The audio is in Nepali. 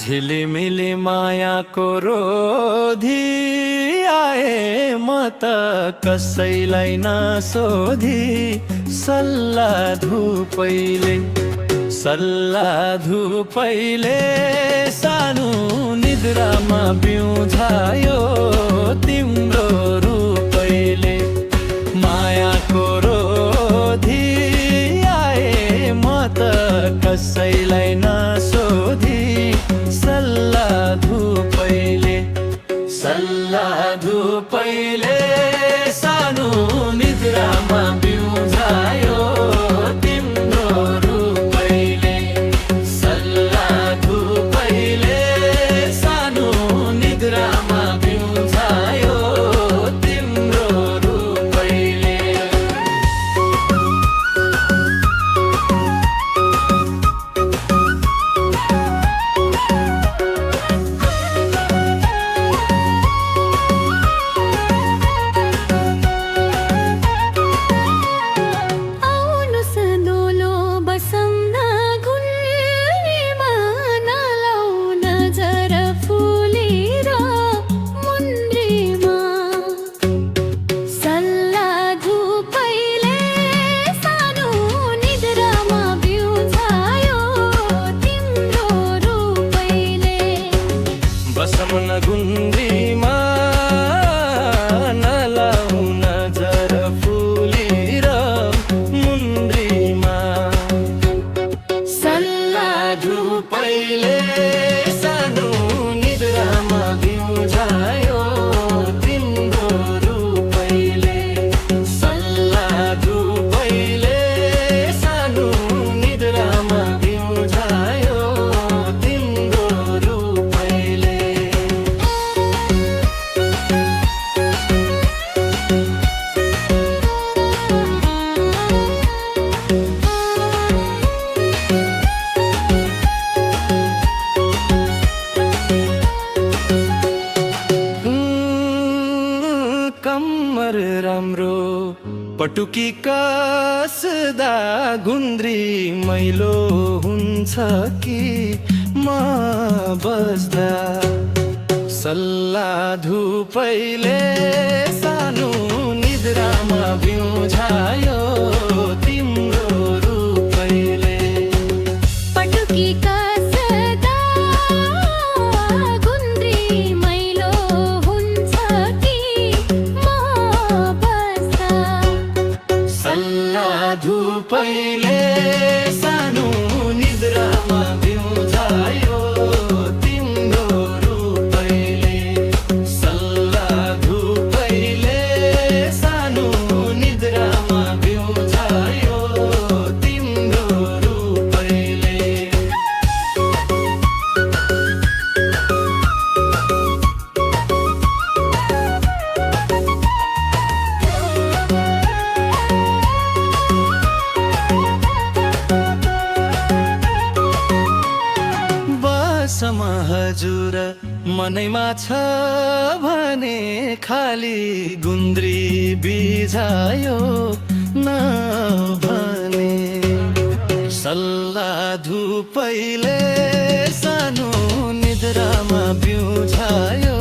झिलिमिली मायाको रोधी आए म त कसैलाई नसोधी सल्लाह धुपैले सानो निद्रामा बिउझायो तिम्रो रूपैले मायाको रोधी आए म त कसैलाई नसोधी सल्लाह धुपैले सानो निद्रामा बिउझायो तिम्रो रूपैले सल्लाह धुपैले सानो निद्रामा बिउझायो तिम्रो रूपैले बसमन गुन्द्रीमा नलाउ नजर फुली र मुन्द्रीमा सल्लाह धुपैले सानो निद्रामा बिउझायो तिम्रो रूपैले सल्लाह धुपैले सानो निद्रामा बिउझायो तिम्रो रूपैले कम्मर राम्रो पटुकी कसदा गुन्द्री मैलो हुन्छ कि म बस्दा सल्लाह धुपैले सानो निद्रामा बिउझायो तिम्रो रूपैले पटुकी कसदा गुन्द्री मैलो हुन्छ कि म बस्दा सल्लाह धुपैले सानो निद्रामा बिउझायो तिम्रो रूपैले सल्लाह धुपैले सानो निद्रामा बिउझायो तिम्रो रूपैले बसमा हजुर मनैमा छ भने खाली गुन्द्री बिझायो नभने सल्लाह धुपैले सानो निद्रामा बिउझायो